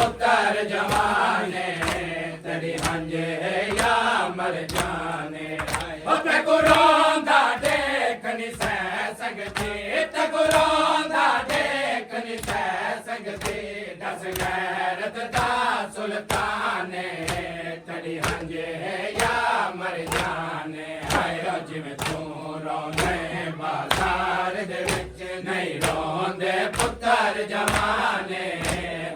ਪੁੱਤਰ ਜਵਾਨੇ ਤੇਰੀ ਹੰਝੇ ਯਾ ਮਰ ਜਾਣੇ ਓ ਤੇ ਗੁਰਾਂ ਦਾ ਦੇਖ ਨੀ ਸਹਿ ਸਕਦੀ ਤੇ ਗੁਰਾਂ ਦਾ ਦੇਖ ਨੀ ਸਹਿ ਸਕਦੀ ਦਸ ਗੈਰਤ ਦਾ ਸੁਲਤਾਨੇ ਤੇਰੀ ਹੰਝੇ ਯਾ ਮਰ ਜਾਣੇ ਹਾਏ ਜਿਵੇਂ ਤੂੰ ਰੋਂਦੇ ਬਾਜ਼ਾਰ ਦੇ ਵਿੱਚ ਨਹੀਂ ਰੋਂਦੇ ਪੁੱਤਰ ਜਵਾਨੇ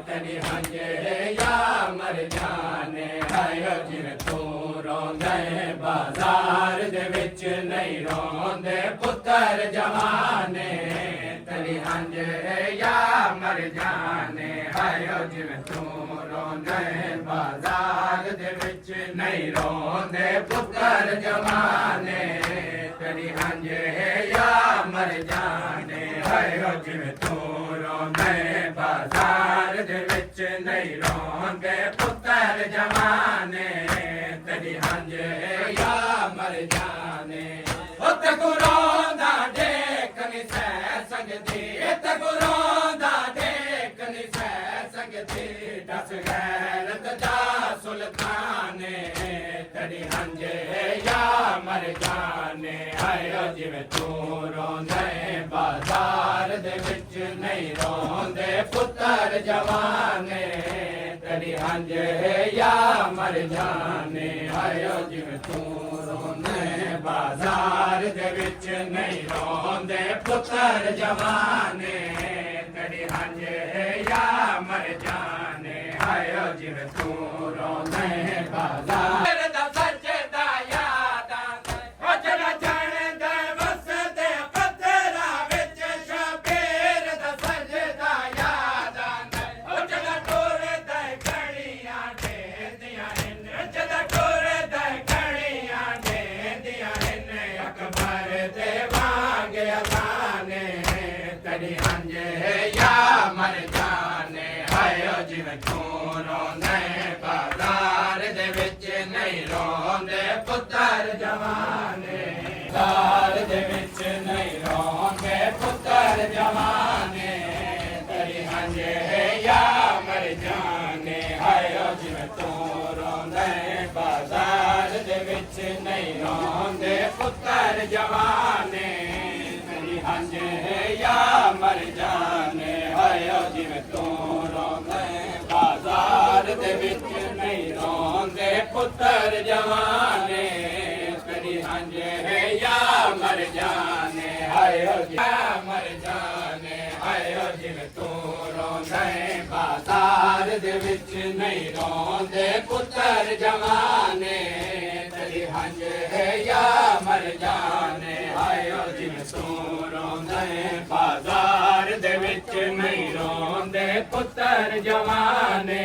ਤੇਰੀ ਹੰਝੇ ਯਾ ਮਰ ਜਾਣੇ ਹਾਏ ਜਿਵੇਂ ਤੂੰ ਰੋਂਦੇ ਬਾਜ਼ਾਰ ਦੇ ਵਿੱਚ ਨਹੀਂ ਰੋਂਦੇ ਪੁੱਤਰ ਜਵਾਨੇ ਤੇਰੀ ਹੰਝੇ ਯਾ ਮਰ ਜਾਣੇ ਹਾਏ ਜਿਵੇਂ ਤੂੰ ਰੋਂਦੇ ਬਾਜ਼ਾਰ ਦੇ ਵਿੱਚ ਨਹੀਂ ਰੋਂਦੇ ਪੁੱਤਰ ਜਵਾਨੇ ਤੇਰੀ ਹੰਝੇ ਯਾ ਮਰ ਜਾਣੇ ਹਾਏ ਜਿਵੇਂ ਤੂੰ ਰੋਂਦੇ ਬਾਜ਼ਾਰ ਦੇ ਵਿੱਚ ਨਹੀਂ ਰੋਂਦੇ ਪੁੱਤਰ ਜਵਾਨੇ ਤੇਰੀ ਹੰਝੇ ਯਾ ਮਰ ਜਾਣੇ ਓ ਤੇ ਗੁਰਾਂ ਦਾ ਦੇਖ ਨੀ ਸਹਿ ਸਕਦੀ ਤੇ ਗੁਰਾਂ ਦਾ ਦੇਖ ਨੀ ਸਹਿ ਸਕਦੀ ਦਸ ਗੈਰਤ ਦਾ ਸੁਲਤਾਨੇ ਤੇਰੀ ਹੰਝੇ ਯਾ ਮਰ ਜਾਣੇ ਹਾਏ ਜਿਵੇਂ ਤੂੰ ਰੋਂਦੇ ਬਾਜ਼ਾਰ ਦੇ ਵਿੱਚ ਨਹੀਂ ਰੋਂਦੇ ਪੁੱਤਰ ਜਵਾਨੇ ਤੇਰੀ ਹੰਝੇ ਯਾ ਮਰ ਜਾਣੇ ਹਾਏ ਜਿਵੇਂ ਤੂੰ ਰੋਂਦੇ ਬਾਜ਼ਾਰ ਦੇ ਵਿੱਚ ਨਹੀਂ ਰੋਂਦੇ ਪੁੱਤਰ ਜਵਾਨੇ ਤੇਰੀ ਹੰਝੇ ਯਾ ਮਰ ਜਾਣੇ ਹਾਏ ਜਿਵੇਂ ਤੂੰ ਰੋਂਦੇ ਬਾਜ਼ਾਰ ਦਾ ਸੱਜਦਾ ਯਾਦ ਆਂਦਾ ਓ ਜਿਹੜਾ ਜਾਣਦਾ ਵਸਦੇ ਪੱਥਰਾਂ ਵਿੱਚ ਸ਼ਬੀਰ ਦਾ ਸੱਜਦਾ ਯਾਦ ਆਂਦਾ ਓ ਜਿਹੜਾ ਟੁਰਦਾ ਘੜੀਆਂ ਢੇਂਦੀਆਂ ਹਨ ਜਿਹੜਾ ਟੁਰਦਾ ਘੜੀਆਂ ਢੇਂਦੀਆਂ ਹਨ ਅਕਬਰ ਦੇ ਵਾਂਗ ਅਸਾਨੇ ਤੇਰੀ ਹੰਝੇ ਯਾ ਮਰ ਜਾਣੇ ਹਾਏ ਜਿਵੇਂ ਤੂੰ ਰੋਂਦੇ ਬਾਜ਼ਾਰ ਦੇ ਵਿੱਚ ਨਹੀਂ ਰੋਂਦੇ ਪੁੱਤਰ ਜਵਾਨੇ ਬਾਜ਼ਾਰ ਦੇ ਵਿੱਚ ਨਹੀਂ ਰੋਂਦੇ ਪੁੱਤਰ ਜਵਾਨੇ ਤੇਰੀ ਹੰਝੇ ਯਾ ਮਰ ਜਾਣੇ ਹਾਏ ਜਿਵੇਂ ਤੂੰ ਰੋਂਦੇ ਬਾਜ਼ਾਰ ਦੇ ਵਿੱਚ ਨਹੀਂ ਰੋਂਦੇ ਪੁੱਤਰ ਜਵਾਨੇ ਤੇਰੀ ਹੰਝੇ ਯਾ ਮਰ ਜਾਣੇ ਹਾਏ ਜਿਵੇਂ ਤੂੰ ਰੋਂਦੇ ਬਾਜ਼ਾਰ ਦੇ ਵਿੱਚ ਨਹੀਂ ਰੋਂਦੇ ਪੁੱਤਰ ਜਵਾਨੇ ਤੇਰੀ ਹੰਝੇ ਯਾ ਮਰ ਜਾਣੇ ਹਾਏ ਯਾ ਮਰ ਜਾਣੇ ਹਾਏ ਜਿਵੇਂ ਤੂੰ ਰੋਂਦੇ ਬਾਜ਼ਾਰ ਦੇ ਵਿੱਚ ਨਹੀਂ ਰੋਂਦੇ ਪੁੱਤਰ ਜਵਾਨੇ ਤੇਰੀ ਹੰਝੇ ਯਾ ਮਰ ਜਾਣੇ ਹਾਏ ਜਿਵੇਂ ਤੂੰ ਰੋਂਦੇ ਬਾਜ਼ਾਰ ਦੇ ਵਿੱਚ ਨਹੀਂ ਰੋਂਦੇ ਪੁੱਤਰ ਜਵਾਨੇ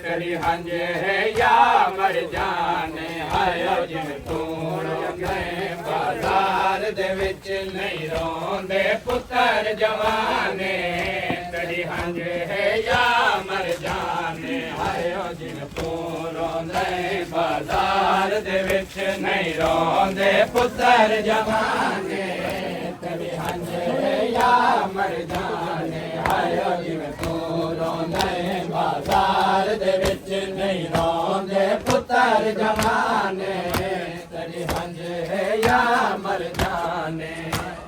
ਤੇਰੀ ਹੰਝੇ ਯਾ ਮਰ ਜਾਣੇ ਹਾਏ ਜਿਵੇਂ ਤੂੰ ਰੋਂਦੇ ਬਾਜ਼ਾਰ ਦੇ ਵਿੱਚ ਨਹੀਂ ਰੋਂਦੇ ਪੁੱਤਰ ਜਵਾਨੇ ਤੇਰੀ ਹੰਝੇ ਯਾ ਮਰ ਜਾਣੇ ਹਾਏ ਜਿਵੇਂ ਤੂੰ ਰੋਂਦੇ ਬਾਜ਼ਾਰ ਦੇ ਵਿੱਚ ਨਹੀਂ ਰੋਂਦੇ ਪੁੱਤਰ ਜਵਾਨੇ ਤੇਰੀ ਹੰਝੇ ਯਾ ਮਰ ਜਾਣੇ ਹਾਏ ਜਿਵੇਂ ਤੂੰ ਰੋਂਦੇ ਬਾਜ਼ਾਰ ਦੇ ਵਿੱਚ ਨਹੀਂ ਰੋਂਦੇ ਪੁੱਤਰ ਜਵਾਨੇ ਤੇਰੀ ਹੰਝੇ ਯਾ ਮਰ ਜਾਣੇ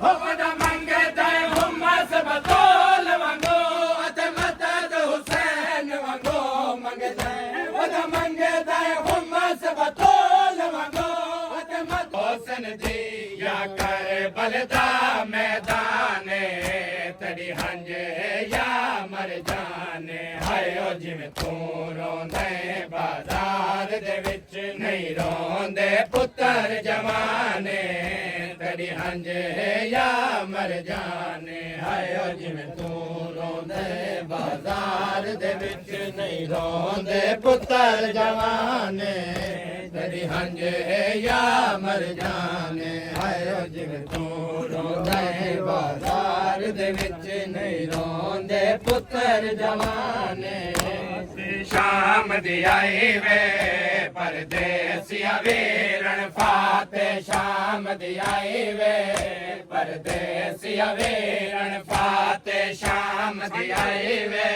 ਹੋ ਵਡਾ ਮੰਗਦਾ ਹੁਮਸ ਬਤੋਲ ਵਾਂਗੋ ਅਤੇ ਮਦਦ ਹੁਸੈਨ ਵਾਂਗੋ ਮੰਗਦਾ ਵਡਾ ਮੰਗਦਾ ਹੁਮਸ ਬਤੋਲ ਵਾਂਗੋ ਅਤੇ ਮਦਦ ਹੁਸੈਨ ਦੀ ਯਾ ਕਰਬਲ ਦਾ ਮੈਦਾਨੇ ਤੇਰੀ ਹੰਝੇ ਯਾ ਮਰ ਜਾਣੇ ਹਾਏ ਜਿਵੇਂ ਤੂੰ ਰੋਂਦੇ ਬਾਜ਼ਾਰ ਦੇ ਵਿੱਚ ਨਹੀਂ ਰੋਂਦੇ ਪੁੱਤਰ ਜਵਾਨੇ ਤੇਰੀ ਹੰਝੇ ਯਾ ਮਰ ਜਾਣੇ ਹਾਏ ਜਿਵੇਂ ਤੂੰ ਰੋਂਦੇ ਬਾਜ਼ਾਰ ਦੇ ਵਿੱਚ ਨਹੀਂ ਰੋਂਦੇ ਪੁੱਤਰ ਜਵਾਨੇ ਤੇਰੀ ਹੰਝੇ ਯਾ ਮਰ ਜਾਣੇ ਹਾਏ ਜਿਵੇਂ ਤੂੰ ਰੋਂਦੇ ਬਾਜ਼ਾਰ ਦੇ ਵਿੱਚ ਨਹੀਂ ਰੋਂਦੇ ਪੁੱਤਰ ਜਵਾਨੇ ਸ਼ਾਮ ਦੀ ਆਈ ਵੇ ਪਰਦੇਸੀਆ ਵੀਰਣ ਫਾ फाते शाम दी आई वे परदेसिया वीरन फाते शाम दी आई वे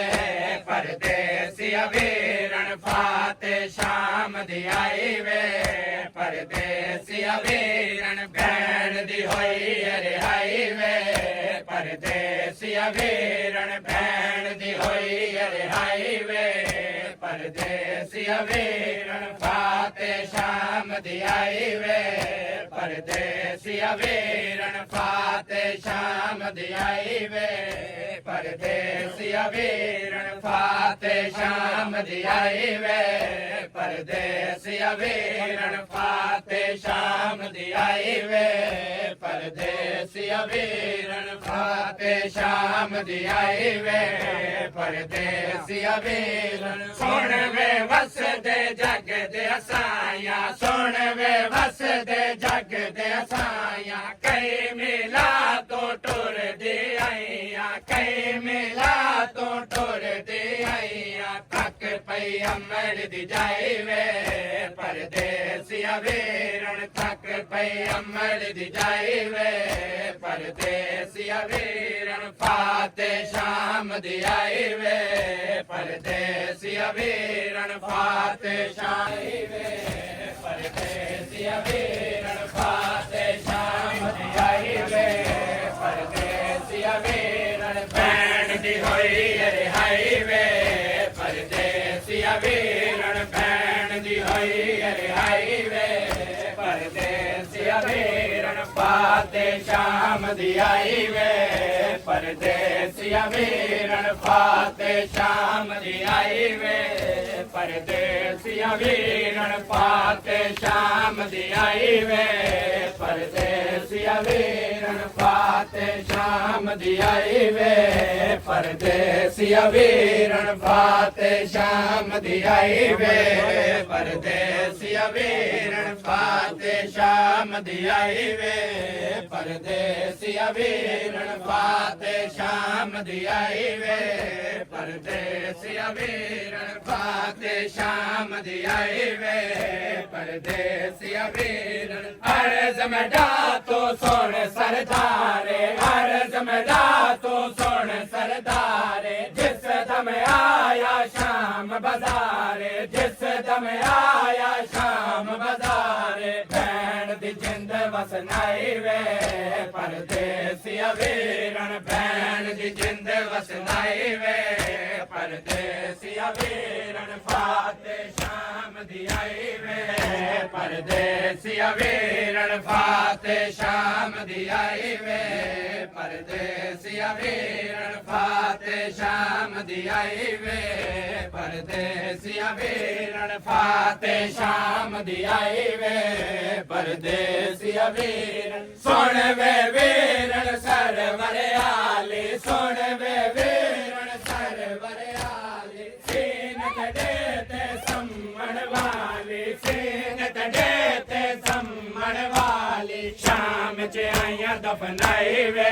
परदेसिया वीरन फाते शाम दी आई वे परदेसिया वीरन भैन दी होई रिहाई वे परदेसिया वीरन भैन दी होई रिहाई वे परदेसिया वीरन फाते शाम दी आई वे परदेसिया वीरन फाते शाम दी आई वे परदेसिया वीरन फाते शाम दी आई वे परदेसिया वीरन फाते शाम दी आई वे परदेसिया वीरन फाते शाम दी आई वे परदेसिया वीरन सुन वे वस दे जग दे असाया सुन वे वस दे जग दे असाया कई मिला तो टुर दी आईया कई मिला तो टुर दी आईया थक पई अमर दी जाई वे परदेसिया वीरन थक पई अमर दी जाई वे परदेसिया वीरन फाते शाम दी आई वे परदेसिया वीरन फाते शाम वे परदेसिया वीरन फाते शाम दी आई वे परदेसिया वीरन भैन दी होई रिहाई वे परदेसिया वीरन भैन दी होई रिहाई वे परदेसिया वीरन फाते शाम दी आई वे परदेसिया वीरन फाते शाम दी आई वे परदेसिया वीरन फाते शाम दी आई वे परदेसिया वीरन फाते शाम दी आई वे परदेसिया वीरन फाते शाम दी आई वे परदेसिया वीरन फाते शाम दी आई वे परदेसिया वीरन फाते शाम दी आई वे परदेसिया वीरन फाते शाम दी आई वे परदेसिया वीरन अर्ज में तो सुन सरदारे अर्ज में तो सुन सरदारे जिस दम आया शाम बाजारे जिस दम आया शाम बाजारे भैन दी जिंद वसनाई वे परदेसिया वीरन भैन दी जिंद वसनाई वे परदेसिया वीरन फाते शाम दी आई वे परदेसिया वीरन फाते शाम दी आई वे परदेसिया वीरन फाते शाम दी आई वे परदेसिया वीरन फाते शाम दी आई वे परदेसिया वीरन सुन वे वीरन सरवर आली सुन वे वीरन सरवर आली सीन देते सम्मन वाली सीन देते सम्मन वाली शाम च आइया दफनाई वे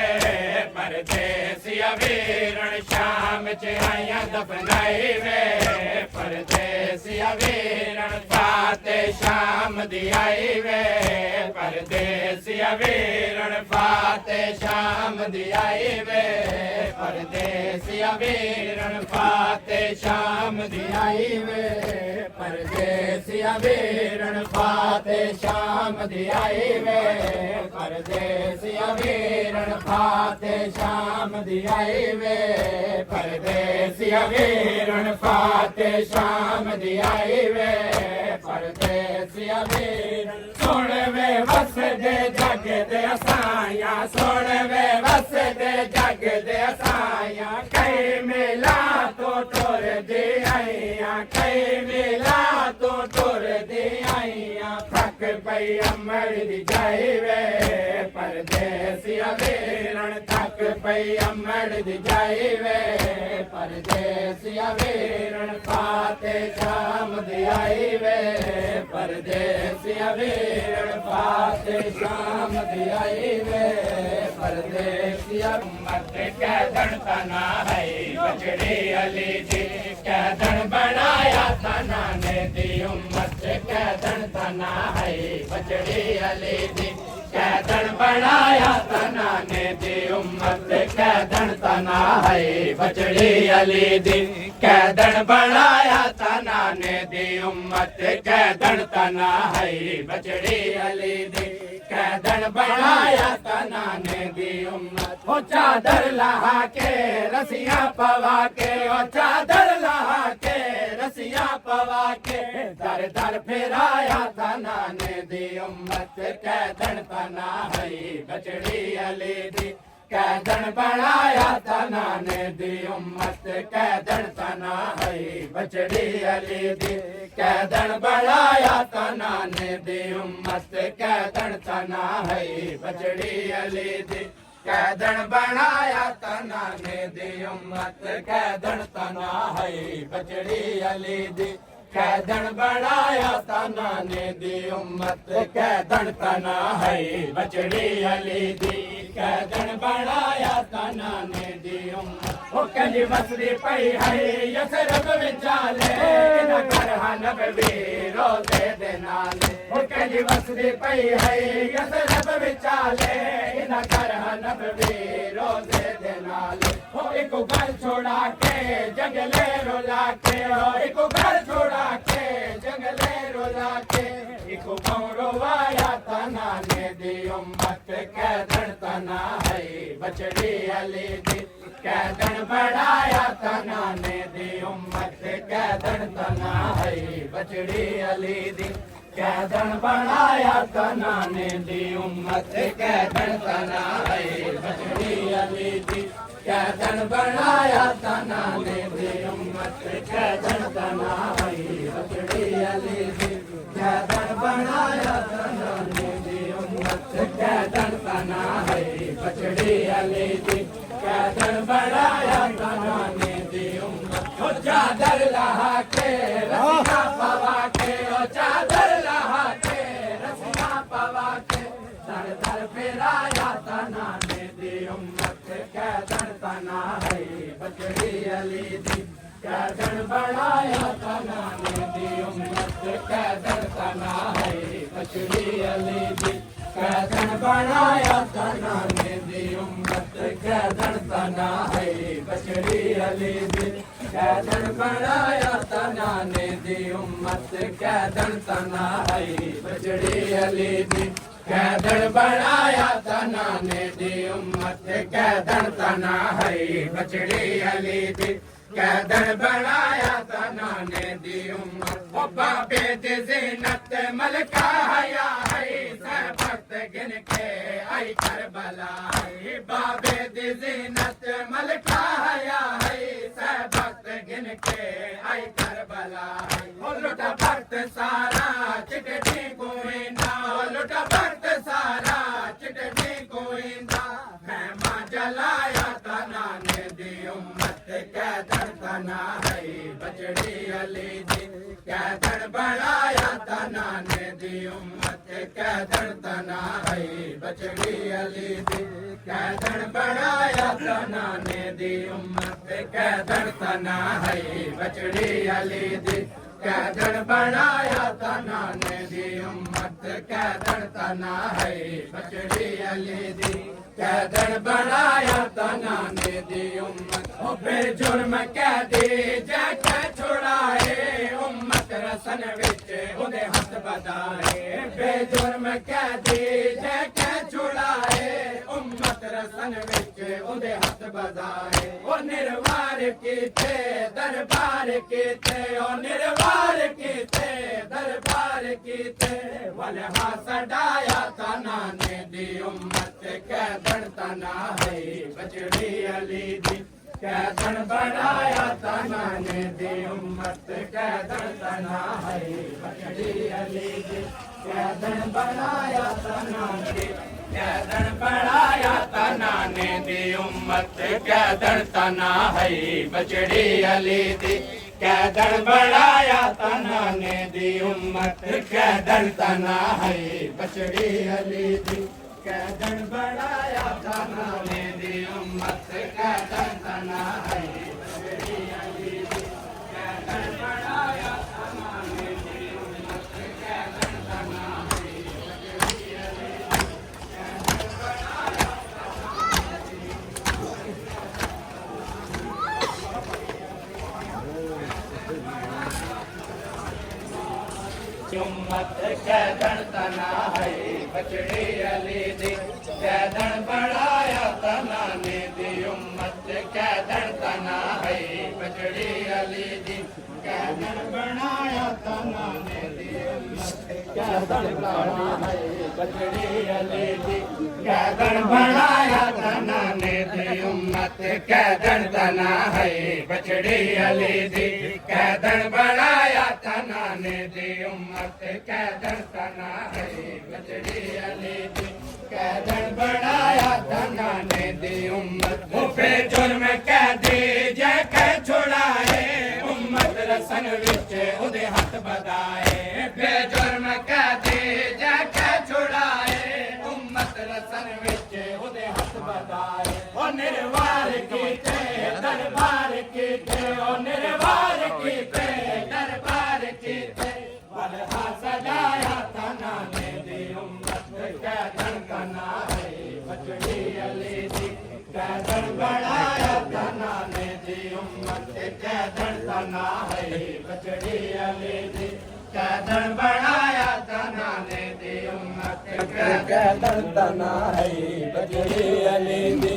परदेसिया वीरन शाम च आइया दफनाई वे परदेसिया वीरन फाते शाम दी आई वे परदेसिया वीरन फाते शाम दी आई वे परदेसिया वीरन फाते शाम दी आई वे परदेसिया वीरन फाते शाम दी आई वे परदेसिया वीरन फाते शाम दी आई वे परदेसिया वीरन फाते शाम दी आई वे परदेसिया वीरन सुन वे वस दे जग दे असाया सुन वे वस दे जग दे असाया कई मिला तो टुर दी आईया कई मिला तो टुर दी आईया थक पई अमर दी जाई वे परदेसिया वीरन थक पई अमर दी जाई वे परदेसिया वीरन फाते शाम दी आई वे परदेसिया वीरन फाते शाम दी आई वे परदेसिया मत कैदन तना है बजड़ी अली जी कैदन बनाया तना ने दी उम्मत कैदन तना है बचड़ी अली दी कैदन बनाया तना ने दी उम्मत कैदन तना है बचड़ी अली दी कैदन बनाया तना ने दी उम्मत कैदन तना है बचड़ी अली दी कैदन बनाया तना ने दी उम्मत ओ चादर लहा के रसिया पवा के ओ चादर लहा के रसिया पवा के दर दर फिराया तना ने दी उम्मत कैदन तना है बचड़ी अली दी कैदन बनाया तना ने दी उम्मत कैदन तना है बचड़ी अली दी कैदन बनाया तना ने दी उम्मत कैदन तना है बचड़ी अली दी कैदन बनाया तना ने दी उम्मत कैदन तना है बचड़ी अली दी कैदन बनाया तना ने दी उम्मत कैदन तना है बचड़ी अली दी कैदन बनाया तना ने दी उम्मत ओ कंजी बसरी पई है यसरब विचाले न कर हनब वीरो दे नाले ओ कंजी बसरी पई है यसरब विचाले न कर हनब वीरो दे नाले ओ एक घर छोड़ा के जंगले रुला के ओ एक घर छोड़ा के जंगले रुला के एक रोवाया तना ने दी उम्मत कैदन तना है बचड़ी अली दी कैदन बढ़ाया तना ने दी उम्मत कैदन तना है बचड़ी अली दी कैदन बढ़ाया तना ने दी उम्मत कैदन तना है बचड़ी अली दी कैदन बढ़ाया तना ने दी उम्मत कैदन तना है बचड़ी अली दी कैदन बढ़ाया तना ने दी उम्मत कैदन तना है बचड़ी अली दी कैदन बढ़ाया तना ने दी उम्मत ओ चादर लहा के रसिया पवा के ओ चादर लहा के रसिया पवा के दर दर फिराया तना ने दी उम्मत कैदन तना है बचड़ी अली दी कैदन बढ़ाया तना ने दी उम्मत कैदन तना है बचड़ी अली दी कैदन बढ़ाया तना ने दी उम्मत कैदन तना है बचड़ी अली दी कैदन बढ़ाया तना ने दी उम्मत कैदन तना है बचड़ी अली दी कैदन बढ़ाया तना ने दी उम्मत कैदन तना है बचड़ी अली दी कैदन बढ़ाया तना ने दी उम्मत ओ बाबे दी ज़ीनत मलका हया है सर भक्त गिन के आई करबला है बाबे दी ज़ीनत मलका हया है सर भक्त गिन के आई करबला है ओ लुटा भक्त सारा चिटठी गोविंदा ओ लुटा भक्त सारा चिटठी गोविंदा मैं मां जलाया तना ने दी उम्मत कैदन तना है बचड़ी अली दी कैदन बढ़ाया तना ने दी उम्मत कैदन तना है बचड़ी अली दी कैदन बढ़ाया तना ने दी उम्मत कैदन तना है बचड़ी अली दी कैदन बढ़ाया तना ने दी उम्मत कैदन तना है बचड़ी अली दी कैदन बढ़ाया तना ने दी उम्मत ओ बेजुर्म कैदी जैके छुड़ाए उम्मत रसन विच उदे हथ बधाए बेजुर्म कैदी जैके छुड़ाए उम्मत रसन विच उदे हथ बधाए ओ निर्वार कीते दरबार कीते ओ निर्वार कीते दरबार कीते वल हासडाया तना ने दी उम्मत कैदन तना है बचड़ी अली दी कैदन बढ़ाया तना ने दी उम्मत कैदन तना है बचड़ी अली दी कैदन बढ़ाया तना ने कैदन बढ़ाया तना ने दी उम्मत कैदन तना है बचड़ी अली दी कैदन बढ़ाया तना ने दी उम्मत कैदन तना है बचड़ी अली दी कैदन बढ़ाया तना ने दी उम्मत कैदन तना है बचड़ी अली दी कैदन बढ़ाया तना ने दी उम्मत बचड़ी अली दी कैदन बनाया तना ने दी उम्मत कैदन तना है बचड़ी अली दी कैदन बनाया तना ने दी उम्मत कैदन बनाया है बचड़ी अली दी कैदन बनाया तना ने दी उम्मत कैदन तना है बचड़ी अली दी कैदन बनाया तना ने दी उम्मत कैदन तना है बचड़ी अली दी कैदन बनाया तना ने दी उम्मत पे जुर्म कैदी जै कै छुड़ाए उम्मत रसन विच उदे हथ बधाए बेजुर्म कैदी जै कै छुड़ाए उम्मत रसन विच उदे हथ बधाए ओ निर्वार कीते दरबार कीते ओ निर्वार कीते दरबार कीते बलहा सजाया तना ने दी उम्मत कैदन तना है बचड़ी अली दी कैदन बनाया तना ने दी उम्मत कैदन तना है बचड़ी अली दी कैदन बनाया तना ने दी उम्मत कैदन तना है बचड़ी अली दी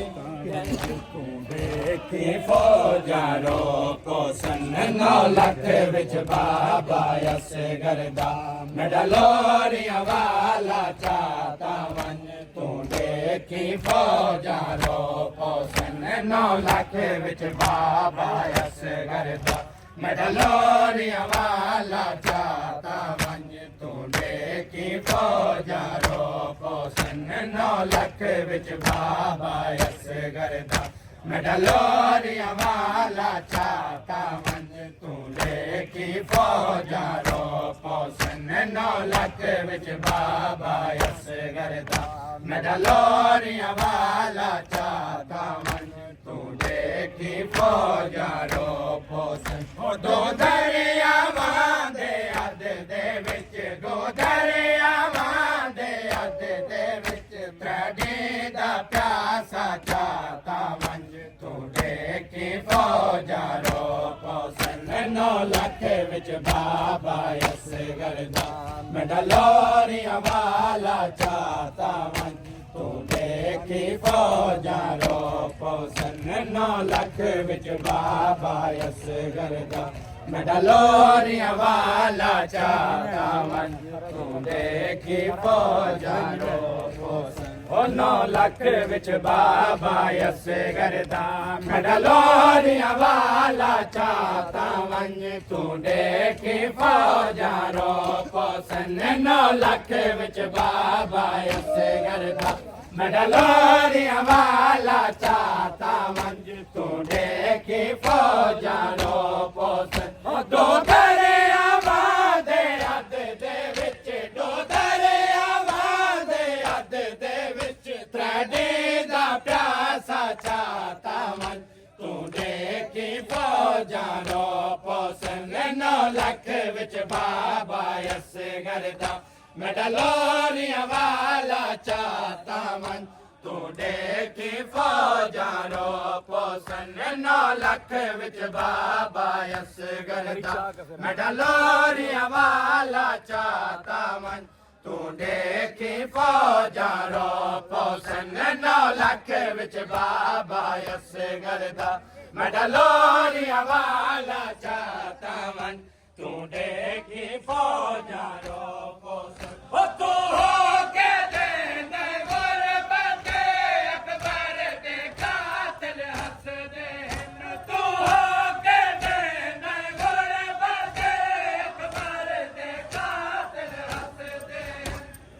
देखी फौजारो को सन 9 लख विच बाबा यस गरदा मेडलोरिया वाला चाहता वन तू देखी फौजारो को सन 9 लख विच बाबा यस गरदा मेडलोरिया वाला चाहता वन तू देखी फौजारो को सन 9 लख विच बाबा यस गरदा मेडलोरिया वाला चाहता मन तू देखी फौजारो पोसन 9 लख विच बाबा यस गरदा मेडलोरिया वाला चाहता मन तू देखी फौजारो पोसन दो दरियावां दे अध दे विच दो दरियावां दे अध दे विच त्रड़ी दा प्यासा चाहता मन तू देखी फौजारो पोसन 9 लख विच बाबा यस गरदा मेडलोरिया वाला चाहता मन तू देखी फौजारो पोसन 9 लख विच बाबा यस गरदा मेडलोरिया वाला चाहता मन तू देखी फौजारो पोसन 9 लख विच बाबा यस गरदा मेडलोरिया वाला चाहता वन तू देखी फौजारो पोसन 9 लख विच बाबा यस गरदा मेडलोरिया वाला चाहता वन तू देखी फौजारो पोसन दो दरियावां दे अध दे विच दो दरियावां दे अध दे विच त्रड़ी दा प्यासा चाहता मन तू देखी फौजारो पोसन 9 लख विच बाबा यस गरदा मेडलोरिया वाला चाहता मन तू देखी फौजारो पोसन 9 लख विच बाबा यस गरदा मेडलोरिया वाला चाहता मन तू देखी फौजारो पोसन 9 लख विच बाबा यस गरदा मेडलोरिया वाला चाहता मन तू देखी फौजारो पोसन तू हो के दे गुरबत अकबर दे कातिल हंस दे तू हो के दे गुरबत अकबर दे कातिल हंस दे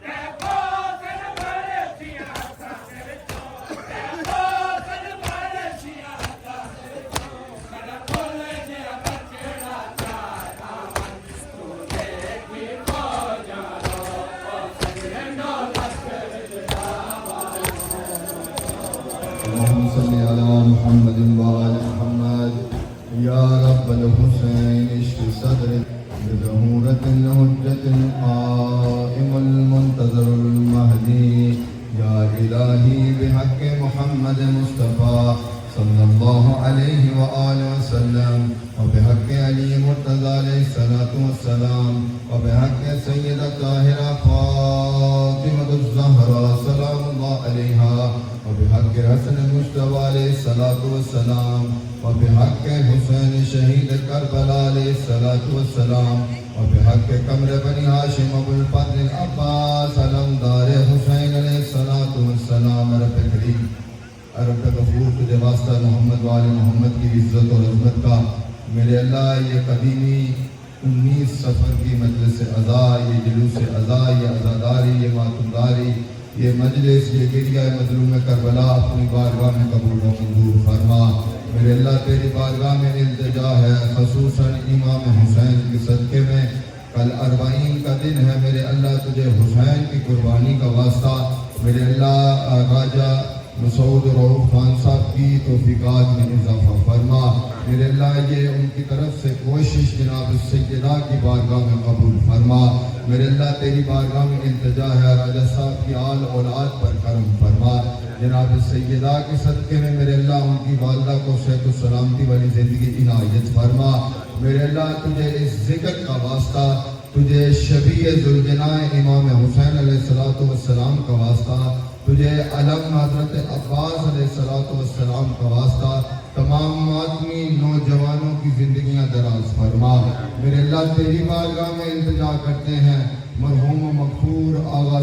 ते पोसन बरसियां सागर तो ते पोसन बरसियां सागर तो मेरा बोल जे बचड़ा चाहता मन तू देखी फौजारो पोसन 9 लख विच बाबा اللهم صل على محمد وآل محمد يا رب الحسين اشف صدري بظهورة الحجة القائم المنتظر المهدي يا إلهي بحق محمد مصطفى صلى الله عليه وآله وسلم وبحق علي مرتضى عليه الصلاة والسلام وبحق سيدة طاهرة فاطمة الزهراء सलातु वस्सलाम व बिहक़ हुसैन शहीद करबला अलैहिस्सलातु वस्सलाम व बिहक़ कमर बनी हाशिम अबुल फज़ल अब्बास अलमदार हुसैन अलैहिस्सलातु वस्सलाम। रब करीम रब गफूर, तुझे वास्ता मोहम्मद वाले मोहम्मद की इज़्ज़त और अज़मत का मेरे अल्लाह ये कदीमी 19 सफ़र की मजलिस अज़ा, ये जुलूस अज़ा, ये अज़ादारी, ये मातमदारी, ये मजलिस, ये गिरिया मजलूम करबला अपनी बारगाह में कबूल व मंजूर फरमा। मेरे अल्लाह तेरी बारगाह में इल्तिजा है, खसूसन इमाम हुसैन के सदक़े में कल 40 का दिन है। मेरे अल्लाह तुझे हुसैन की कुर्बानी का वास्ता मेरे अल्लाह राजा मसूद रऊफ़ खान साहब की तौफ़ीक़ात में इजाफ़ा फरमा। मेरे अल्लाह ये उनकी तरफ से कोशिश जनाब सैयदा की बारगाह में कबूल फरमा। मेरे अल्लाह तेरी बारगाह में इल्तिजा है, राजा साहब की आल औलाद पर करम फरमा। जनाब सैयदा के सदक़े में मेरे अल्लाह उनकी वालदा को सेहत व सलामती वाली ज़िंदगी इनायत फरमा। मेरे अल्लाह तुझे इस ज़िक्र का वास्ता, तुझे शबीए ज़ुल्जनाए इमाम हुसैन अलैहिस्सलातु वस्सलाम का वास्ता, तुझे अलम हज़रत अब्बास अलैहिस्सलातु वस्सलाम का वास्ता, तमाम आदमी नौजवानों की ज़िंदगियाँ दराज फरमा। मेरे अल्लाह तेरी बारगाह में इल्तिजा करते हैं, मरहूम मग़फ़ूर आगा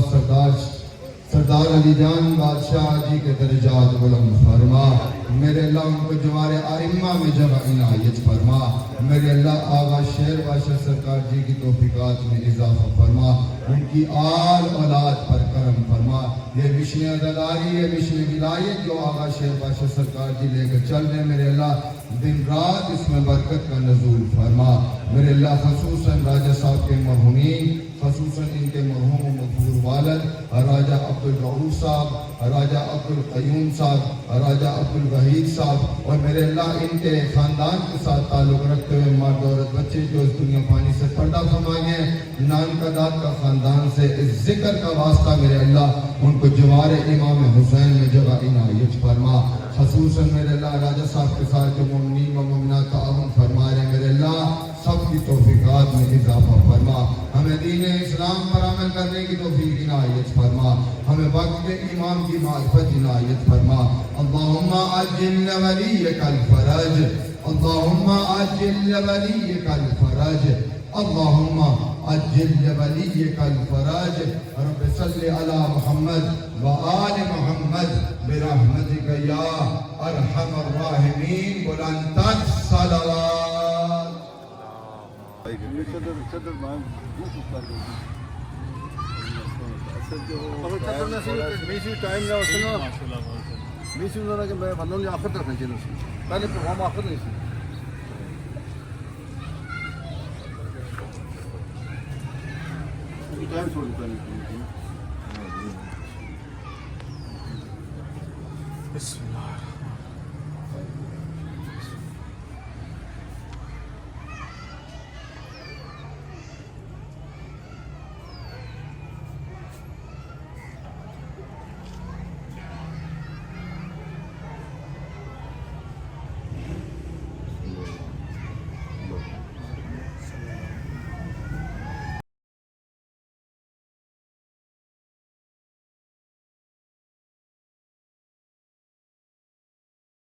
सरदार अली जान बादशाह जी के दर्जात बुलंद फरमा। मेरे अल्लाह उनको जवारे आइम्मा में जगह इनायत फरमा। मेरे अल्लाह आगा शेर बादशाह सरकार जी की तौफ़ीक़ात में इजाफ़ा फरमा, उनकी आल औलाद पर करम फरमा। ये मिशन अज़ादारी, ये मिशन विलायत जो आगा शेर बादशाह सरकार जी लेकर चल रहे, मेरे अल्लाह दिन रात इसमें बरकत का नज़ूल फरमा। मेरे अल्लाह खसूसन राजा साहब के मरहूमीन, खसूसन इनके मरहूम मग़फ़ूर वालिद राजा अब्दुल रऊफ़ साहब, राजा अब्दुल क़य्यूम साहब, राजा अब्दुल वहीद साहब और मेरे अल्लाह इनके ख़ानदान के साथ ताल्लुक़ रखते हुए मर्द औरत बच्चे जो इस दुनिया पानी से पर्दा फरमा गए, नान का दाद का ख़ानदान से इस ज़िक्र का वास्ता मेरे अल्लाह उनको जवार इमाम हुसैन में जगह इनायत फरमा। खसूसन मेरे अल्लाह राजा साहब के साथ जो मुमिनीन व मुमिनात ताउन फरमा रहे, मेरे अल्लाह सबकी तौफ़ीक़ात में इजाफ़ा फरमा। हमें दीन इस्लाम पर अमल करने की तौफ़ीक़ इनायत फरमा, हमें वक्त इमाम की मारिफत इनायत फरमा। अल्लाहुम्मा अज्जिल वलियकल फरज, अल्लाहुम्मा अज्जिल वलियकल फरज, अल्लाहुम्मा अज्जिल वलियकल फरज। रब्बि सल्लि अला मुहम्मद व आलि मुहम्मद बिरहमतिका या अरहमर राहिमीन। बुलंद सलावत। टाइम कि मैं बंदों आखिर तक नहीं चलो, पहले प्रोग्राम आखिर नहीं टाइम छोड़ देता